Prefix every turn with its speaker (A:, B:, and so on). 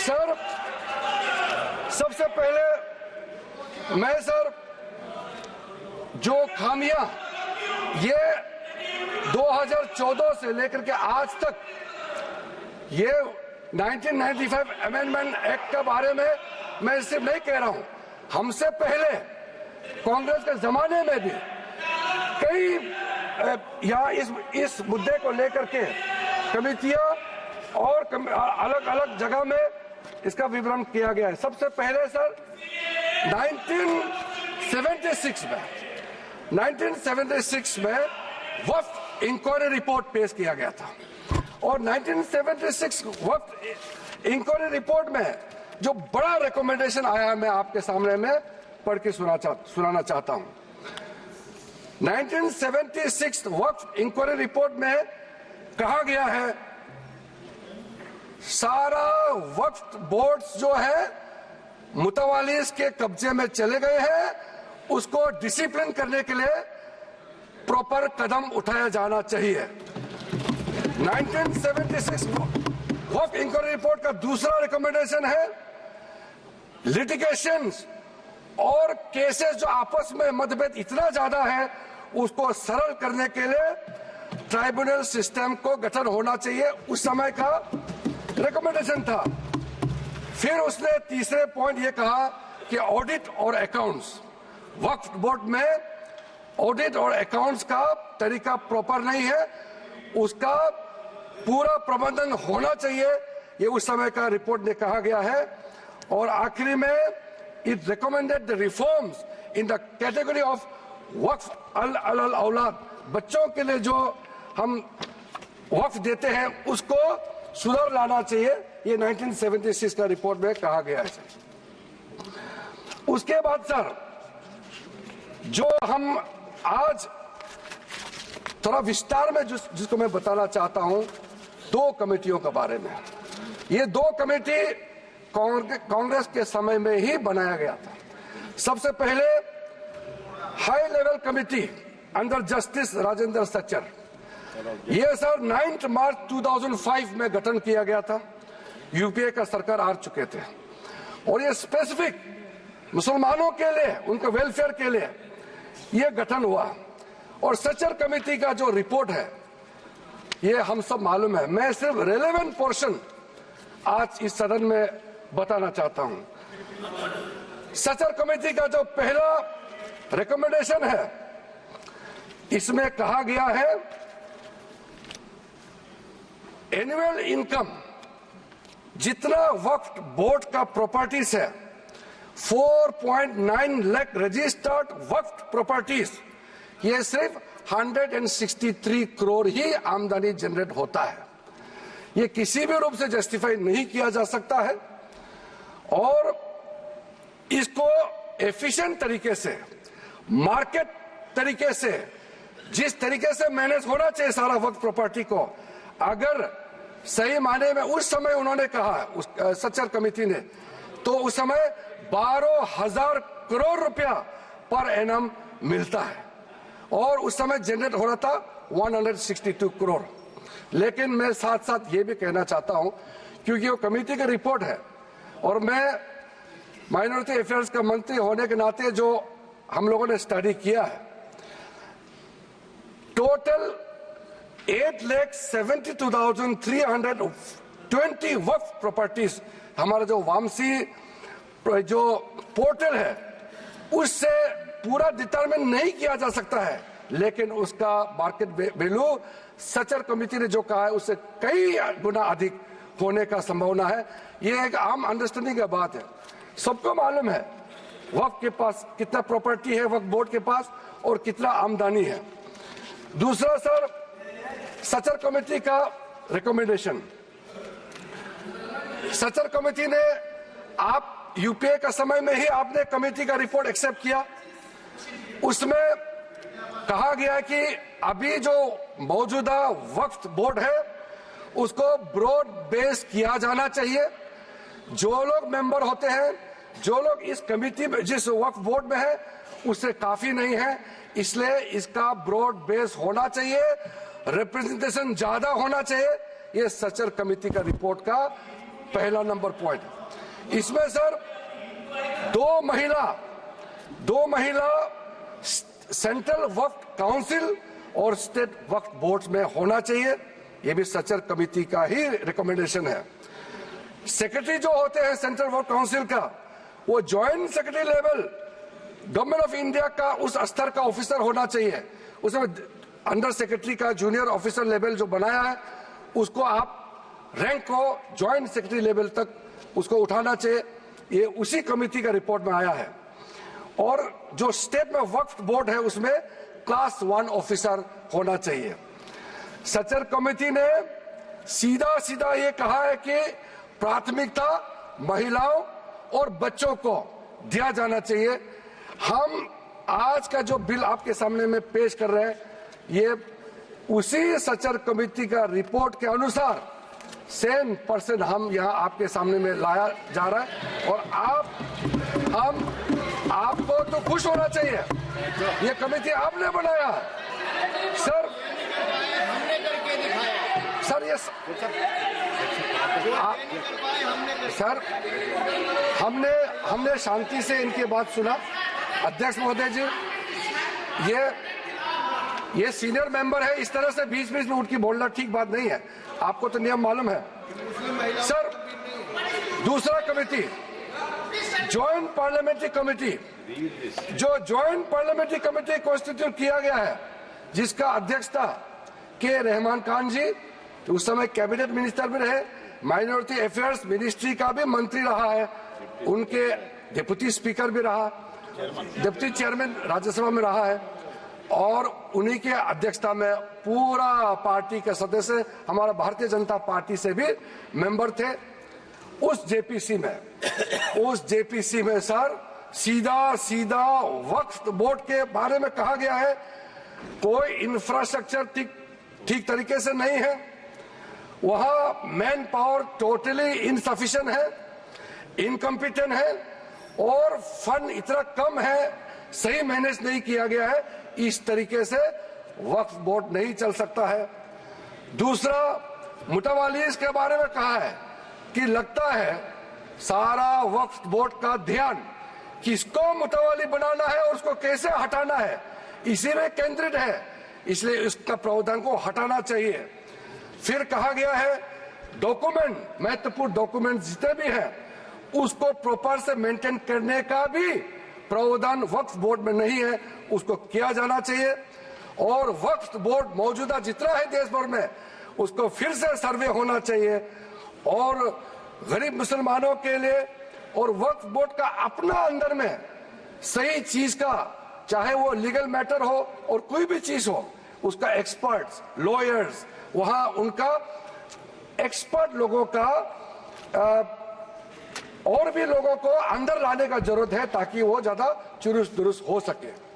A: Sir, सबसे पहले मैं सर जो खामियां ये 2014 से लेकर के आज तक ये 1995 अमेंडमेंट एक्ट के बारे में मैं सिर्फ नहीं कह रहा हूं, हमसे पहले कांग्रेस के जमाने में भी कई यहाँ इस मुद्दे को लेकर के कमेटियां और अलग अलग जगह में इसका विवरण किया गया है। सबसे पहले सर 1976 में वक्फ इंक्वायरी रिपोर्ट पेश किया गया था और 1976 वक्फ इंक्वायरी रिपोर्ट में जो बड़ा रिकमेंडेशन आया मैं आपके सामने में पढ़ के सुनाना चाहता हूं। 1976 वक्फ इंक्वायरी रिपोर्ट में कहा गया है सारा वक्फ बोर्ड्स जो है मुतवालिस के कब्जे में चले गए हैं, उसको डिसिप्लिन करने के लिए प्रॉपर कदम उठाया जाना चाहिए। 1976 वक्फ इंक्वायरी रिपोर्ट का दूसरा रिकमेंडेशन है लिटिगेशंस और केसेस जो आपस में मतभेद इतना ज्यादा है उसको सरल करने के लिए ट्राइब्यूनल सिस्टम को गठन होना चाहिए, उस समय का रिकमेंडेशन था। फिर उसने तीसरे पॉइंट ये कहा कि ऑडिट और अकाउंट्स, वक्फ बोर्ड में ऑडिट और अकाउंट्स का तरीका प्रॉपर नहीं है, उसका पूरा प्रबंधन होना चाहिए, ये उस समय का रिपोर्ट में कहा गया है। और आखिरी में it recommended the reforms in the category of waqf al aulad, बच्चों के लिए जो हम वक्फ देते हैं उसको सुधार लाना चाहिए, ये 1976 का रिपोर्ट में कहा गया है। उसके बाद सर जो हम आज थोड़ा विस्तार में जिसको मैं बताना चाहता हूं दो कमेटियों के बारे में। ये दो कमेटी कांग्रेस के समय में ही बनाया गया था। सबसे पहले high level committee under justice Rajendra Sachar, ये सर 9 मार्च 2005 में गठन किया गया था, यूपीए का सरकार आ चुके थे और ये स्पेसिफिक मुसलमानों के लिए उनके वेलफेयर के लिए ये गठन हुआ। और सच्चर कमेटी का जो रिपोर्ट है ये हम सब मालूम है, मैं सिर्फ रेलेवेंट पोर्शन आज इस सदन में बताना चाहता हूं। सच्चर कमेटी का जो पहला रिकमेंडेशन है इसमें कहा गया है एनुअल इनकम जितना वक्फ बोर्ड का प्रॉपर्टीज है 4.9 लाख रजिस्टर्ड वक्फ प्रॉपर्टीज, ये सिर्फ 163 करोड़ ही आमदनी जनरेट होता है, ये किसी भी रूप से जस्टिफाई नहीं किया जा सकता है। और इसको एफिशिएंट तरीके से मार्केट तरीके से जिस तरीके से मैनेज होना चाहिए सारा वक्फ प्रॉपर्टी को, अगर सही माने में उस समय उन्होंने कहा उस सच्चर कमेटी ने, तो उस समय 12,000 करोड़ रुपया पर एनम मिलता है और उस समय जनरेट हो रहा था 162 करोड़। लेकिन मैं साथ साथ ये भी कहना चाहता हूं क्योंकि वो कमेटी की रिपोर्ट है और मैं माइनॉरिटी अफेयर्स का मंत्री होने के नाते जो हम लोगों ने स्टडी किया है, टोटल 8,72,320 वक्फ प्रॉपर्टीज हमारा जो वामसी जो पोर्टल है उससे पूरा डिटरमिन नहीं किया जा सकता है, लेकिन उसका मार्केट वैल्यू सच्चर कमेटी ने जो कहा है उससे कई गुना अधिक होने का संभावना है। ये एक आम अंडरस्टैंडिंग की बात है, सबको मालूम है वक्फ के पास कितना प्रॉपर्टी है, वक्फ बोर्ड के पास और कितना आमदनी है। दूसरा सर सच्चर कमेटी का रिकमेंडेशन, सच्चर कमेटी ने आप यूपीए का समय में ही आपने कमेटी का रिपोर्ट एक्सेप्ट किया, उसमें कहा गया कि अभी जो मौजूदा वक्फ बोर्ड है उसको ब्रॉड बेस किया जाना चाहिए, जो लोग मेंबर होते हैं जो लोग इस कमेटी में जिस वक्फ बोर्ड में है उससे काफी नहीं है, इसलिए इसका ब्रॉड बेस होना चाहिए, रिप्रेजेंटेशन ज्यादा होना चाहिए। ये सच्चर कमेटी का रिपोर्ट का पहला नंबर पॉइंट है। इसमें सर दो महिला सेंट्रल वक्फ काउंसिल और स्टेट वक्फ बोर्ड में होना चाहिए। ये भी सचर कमेटी का ही रिकमेंडेशन है। सेक्रेटरी जो होते हैं सेंट्रल वक्फ काउंसिल का, वो joint secretary level government of India का उस स्तर का ऑफिसर होना चाहिए। उसमें अंडर सेक्रेटरी का जूनियर ऑफिसर लेवल जो बनाया है, उसको आप रैंक को ज्वाइंट सेक्रेटरी लेवल तक उसको उठाना चाहिए। ये उसी कमेटी का रिपोर्ट में आया है। और जो स्टेट में वक्फ बोर्ड है उसमें क्लास 1 ऑफिसर होना चाहिए। सचर कमेटी ने सीधा ये कहा है कि प्राथमिकता महिलाओं और बच्चों को दिया जाना चाहिए। हम आज का जो बिल आपके सामने में पेश कर रहे हैं, ये उसी सचर कमेटी का रिपोर्ट के अनुसार 100% हम यहाँ आपके सामने में लाया जा रहा है। और आपको तो खुश होना चाहिए, ये कमेटी आपने बनाया सर। सर ये सर हमने शांति से इनकी बात सुना। अध्यक्ष महोदय जी, ये सीनियर मेंबर है, इस तरह से बीच में उनकी बोलना ठीक बात नहीं है। आपको तो नियम मालूम है सर। दूसरा कमेटी ज्वाइंट पार्लियामेंट्री कमेटी, जो ज्वाइंट पार्लियामेंट्री कमेटी कॉन्स्टिट्यूट किया गया है, जिसका अध्यक्षता के रहमान खान जी, उस समय कैबिनेट मिनिस्टर भी रहे, माइनॉरिटी अफेयर्स मिनिस्ट्री का भी मंत्री रहा है, उनके डिप्टी स्पीकर भी रहा, डिप्टी चेयरमैन राज्यसभा में रहा है, और उन्हीं के अध्यक्षता में पूरा पार्टी के सदस्य हमारा भारतीय जनता पार्टी से भी मेंबर थे। उस जेपीसी में सर सीधा वक्फ बोर्ड के बारे में कहा गया है, कोई इंफ्रास्ट्रक्चर ठीक तरीके से नहीं है, वहां मैन पावर टोटली इनसफिशिएंट है, इनकम्पिटेंट है, और फंड इतना कम है, सही मैनेज नहीं किया गया है। इस तरीके से वक्फ बोर्ड नहीं चल सकता है। दूसरा, मुतवालीस के बारे में कहा है कि लगता है सारा वक्फ बोर्ड का ध्यान किसको मुतवाली बनाना है और उसको कैसे हटाना है, इसी में केंद्रित है, इसलिए इसका प्रावधान को हटाना चाहिए। फिर कहा गया है डॉक्यूमेंट, महत्वपूर्ण डॉक्यूमेंट जितने भी हैं उसको प्रॉपर से मेंटेन करने का भी प्रावधान वक्फ बोर्ड में नहीं है, उसको किया जाना चाहिए। और वक्फ बोर्ड मौजूदा जितना है देश भर में, उसको फिर से सर्वे होना चाहिए, और गरीब मुसलमानों के लिए और वक्फ बोर्ड का अपना अंदर में सही चीज का, चाहे वो लीगल मैटर हो और कोई भी चीज हो, उसका एक्सपर्ट्स, लॉयर्स, वहां उनका एक्सपर्ट लोगों का और भी लोगों को अंदर लाने का जरूरत है, ताकि वो ज्यादा चुरुस्त दुरुस्त हो सके।